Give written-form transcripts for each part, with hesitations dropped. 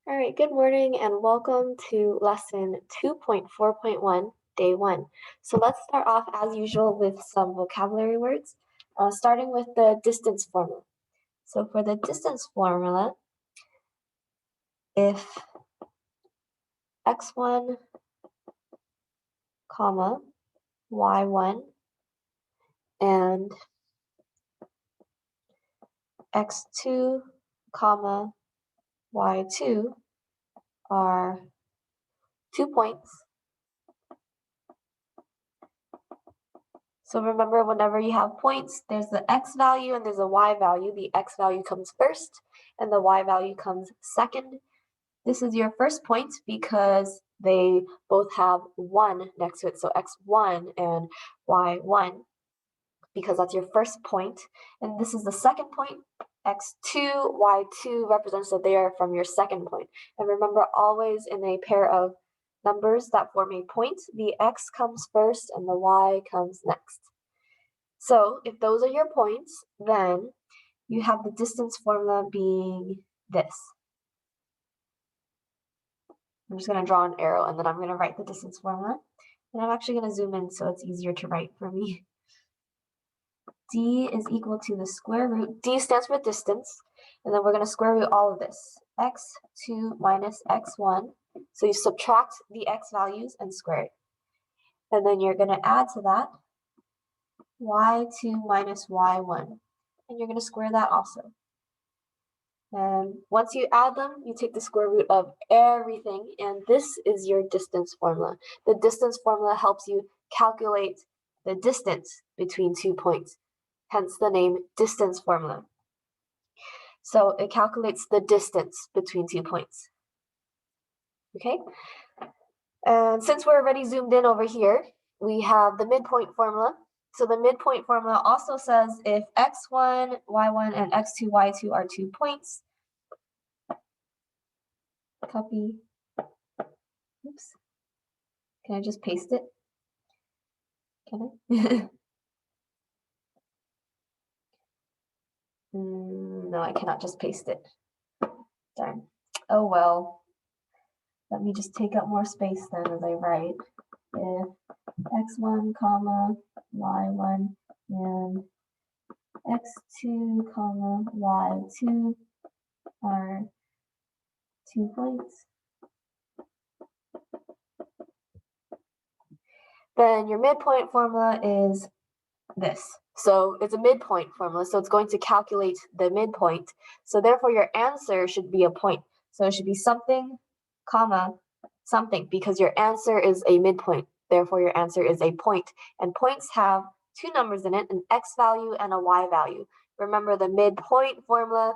All right, good morning and welcome to lesson 2.4.1, day 1. So let's start off as usual with some vocabulary words, starting with the distance formula. So for the distance formula, if x1, comma, y1, and x2, comma, y2 are 2 points. So remember, whenever you have points, there's the x value and there's a y value. The x value comes first and the y value comes second. This is your first point because they both have 1 next to it. So x1 and y1, because that's your first point. And this is the second point. x2, y2 represents that they are from your second point. And remember, always in a pair of numbers that form a point, the x comes first and the y comes next. So if those are your points, then you have the distance formula being this. I'm just going to draw an arrow and then I'm going to write the distance formula. And I'm actually going to zoom in so it's easier to write for me. D is equal to the square root. D stands for distance. And then we're going to square root all of this. x2 minus x1. So you subtract the x values and square it. And then you're going to add to that y2 minus y1. And you're going to square that also. And once you add them, you take the square root of everything, and this is your distance formula. The distance formula helps you calculate the distance between 2 points, hence the name distance formula. So it calculates the distance between 2 points. Okay? And since we're already zoomed in over here, we have the midpoint formula. So the midpoint formula also says if x1, y1, and x2, y2 are 2 points, copy. Oops. Can I just paste it? Can I? No, I cannot just paste it. Darn. Oh well. Let me just take up more space then as I write. If x1, comma, y1, and x2, comma, y2 are 2 points, then your midpoint formula is this. So it's a midpoint formula, so it's going to calculate the midpoint. So therefore your answer should be a point. So it should be something, comma, something, because your answer is a midpoint. Therefore your answer is a point. And points have 2 numbers in it, an x value and a y value. Remember, the midpoint formula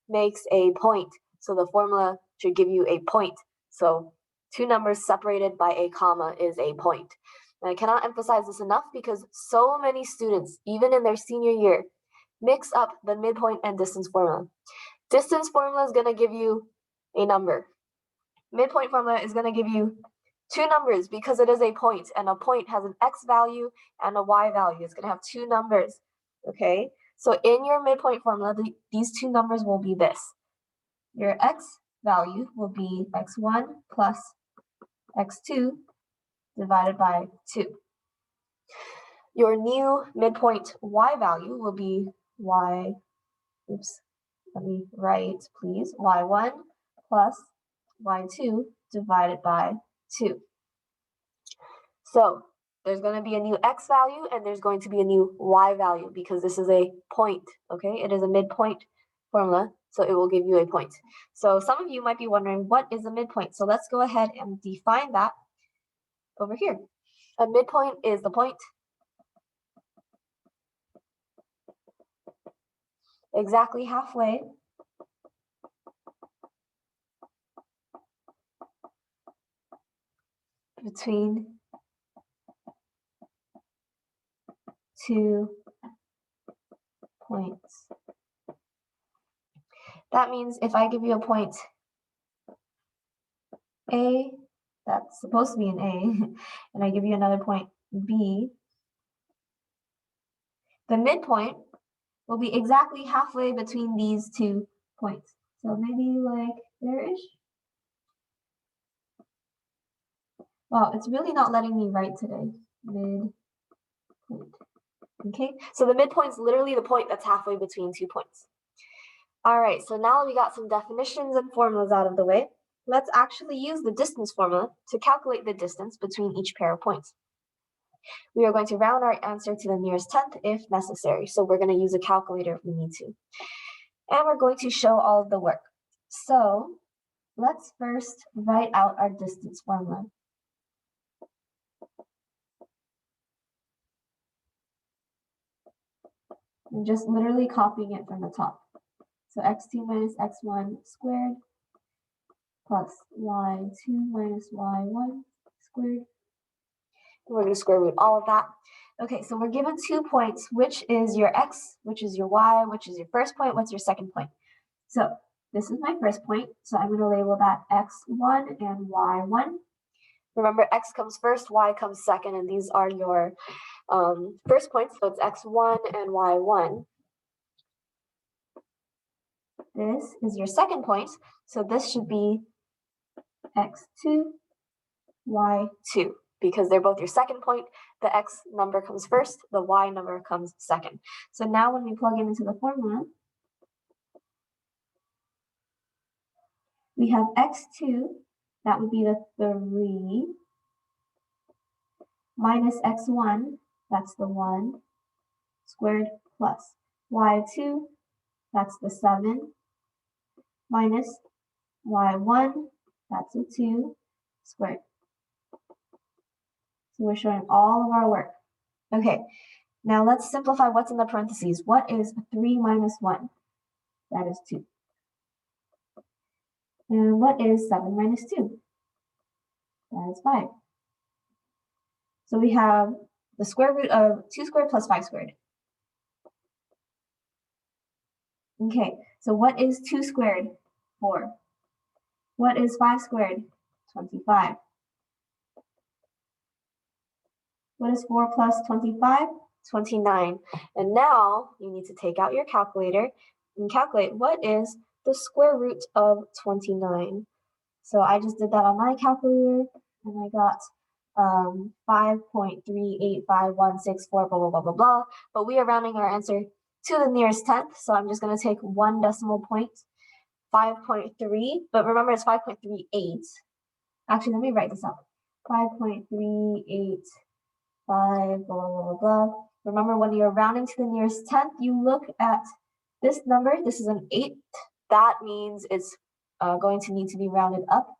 makes a point. So the formula should give you a point. So 2 numbers separated by a comma is a point. And I cannot emphasize this enough because so many students, even in their senior year, mix up the midpoint and distance formula. Distance formula is going to give you a number. Midpoint formula is going to give you 2 numbers because it is a point, and a point has an x value and a y value. It's going to have 2 numbers, okay? So in your midpoint formula, these 2 numbers will be this. Your x value will be x1 plus x2 divided by 2. Your new midpoint y value will be y, oops, let me write, please, y1 plus y2 divided by 2. So there's going to be a new x value and there's going to be a new y value because this is a point, okay? It is a midpoint formula, so it will give you a point. So some of you might be wondering, what is a midpoint? So let's go ahead and define that over here. A midpoint is the point exactly halfway between 2 points. That means if I give you a point A, that's supposed to be an A, and I give you another point B, the midpoint will be exactly halfway between these 2 points. So maybe like there-ish. Wow, it's really not letting me write today. Midpoint. Okay, so the midpoint is literally the point that's halfway between 2 points. All right, so now we got some definitions and formulas out of the way. Let's actually use the distance formula to calculate the distance between each pair of points. We are going to round our answer to the nearest tenth if necessary. So we're going to use a calculator if we need to. And we're going to show all of the work. So let's first write out our distance formula. I'm just literally copying it from the top. So x2 minus x1 squared plus y2 minus y1 squared. And we're going to square root all of that. Okay, so we're given 2 points. Which is your x, which is your y, which is your first point, what's your second point? So this is my first point, so I'm going to label that x1 and y1. Remember, x comes first, y comes second, and these are your first points, so it's x1 and y1. This is your second point, so this should be x2, y2, because they're both your second point. The x number comes first, the y number comes second. So now when we plug it into the formula, we have x2, that would be the 3, minus x1, that's the 1, squared plus y2, that's the 7, minus y1, that's a 2, squared. So we're showing all of our work. Okay, now let's simplify what's in the parentheses. What is 3 minus 1? That is 2. And what is 7 minus 2? That is 5. So we have the square root of 2 squared plus 5 squared. Okay, so what is 2 squared? 4. What is 5 squared? 25. What is 4 plus 25? 29. And now you need to take out your calculator and calculate what is the square root of 29. So I just did that on my calculator and I got 5.38516 blah, blah, blah, blah, blah. But we are rounding our answer to the nearest tenth. So I'm just going to take one decimal point, 5.3. But remember, it's 5.38. Actually, let me write this out. 5.385, blah, blah, blah, blah. Remember, when you're rounding to the nearest tenth, you look at this number. This is an 8. That means it's going to need to be rounded up.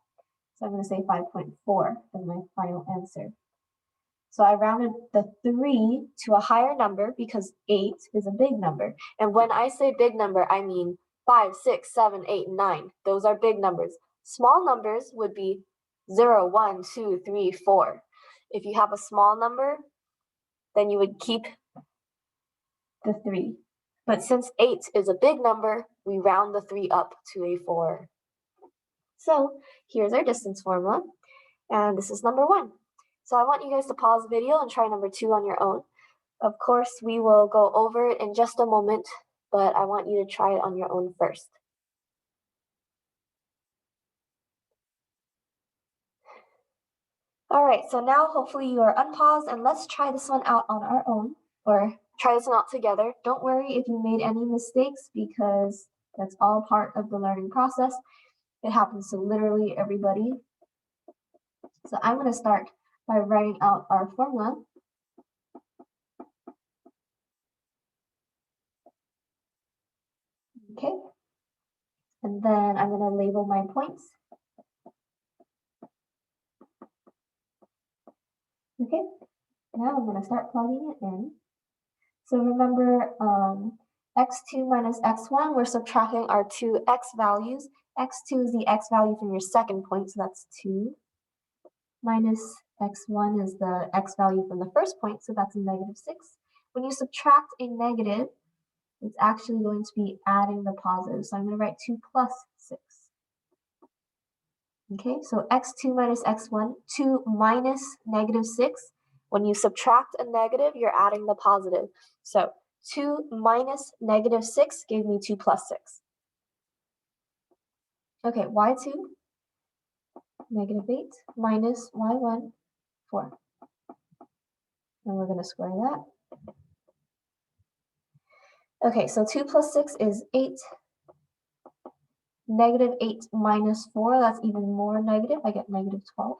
So I'm going to say 5.4 as my final answer. So I rounded the 3 to a higher number because 8 is a big number. And when I say big number, I mean 5, 6, 7, 8, 9. Those are big numbers. Small numbers would be 0, 1, 2, 3, 4. If you have a small number, then you would keep the 3. But since 8 is a big number, we round the 3 up to a 4. So here's our distance formula, and this is number 1. So I want you guys to pause the video and try number 2 on your own. Of course, we will go over it in just a moment, but I want you to try it on your own first. All right, so now hopefully you are unpaused, and let's try this one out on our own, or try this one out together. Don't worry if you made any mistakes, because that's all part of the learning process. It happens to literally everybody. So I'm going to start by writing out our formula. Okay. And then I'm going to label my points. Okay. Now I'm going to start plugging it in. So remember, x2 minus x1, we're subtracting our two x values. x2 is the x value from your second point, so that's 2. Minus x1 is the x value from the first point, so that's a negative 6. When you subtract a negative, it's actually going to be adding the positive. So I'm going to write 2 plus 6. Okay, so x2 minus x1, 2 minus negative 6. When you subtract a negative, you're adding the positive. So 2 minus negative 6 gave me 2 plus 6. Okay, y2, negative 8, minus y1, 4. And we're going to square that. Okay, so 2 plus 6 is 8. Negative 8 minus 4, that's even more negative. I get negative 12.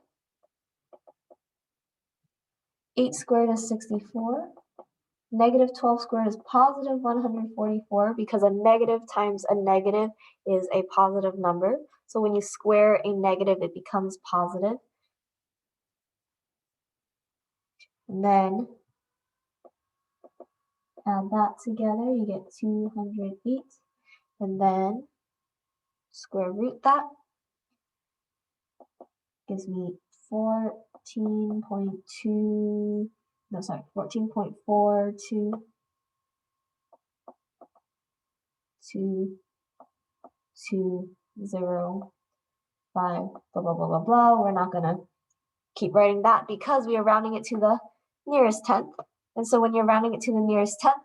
8 squared is 64. Negative 12 squared is positive 144 because a negative times a negative is a positive number. So when you square a negative, it becomes positive. And then add that together, you get 208. And then square root that. Gives me 14.42. 14.42 2205 blah blah blah blah blah. We're not gonna keep writing that because we are rounding it to the nearest tenth. And so when you're rounding it to the nearest tenth,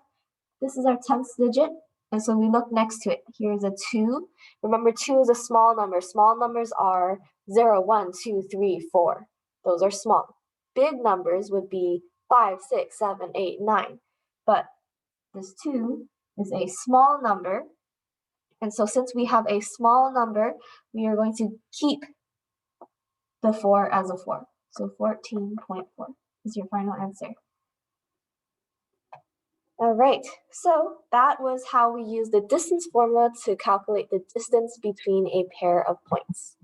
this is our 10th digit. And so we look next to it. Here's a 2. Remember, 2 is a small number. Small numbers are 0, 1, 2, 3, 4. Those are small. Big numbers would be 5, 6, 7, 8, 9. But this 2 is a small number. And so since we have a small number, we are going to keep the 4 as a 4. So 14.4 is your final answer. All right, so that was how we use the distance formula to calculate the distance between a pair of points.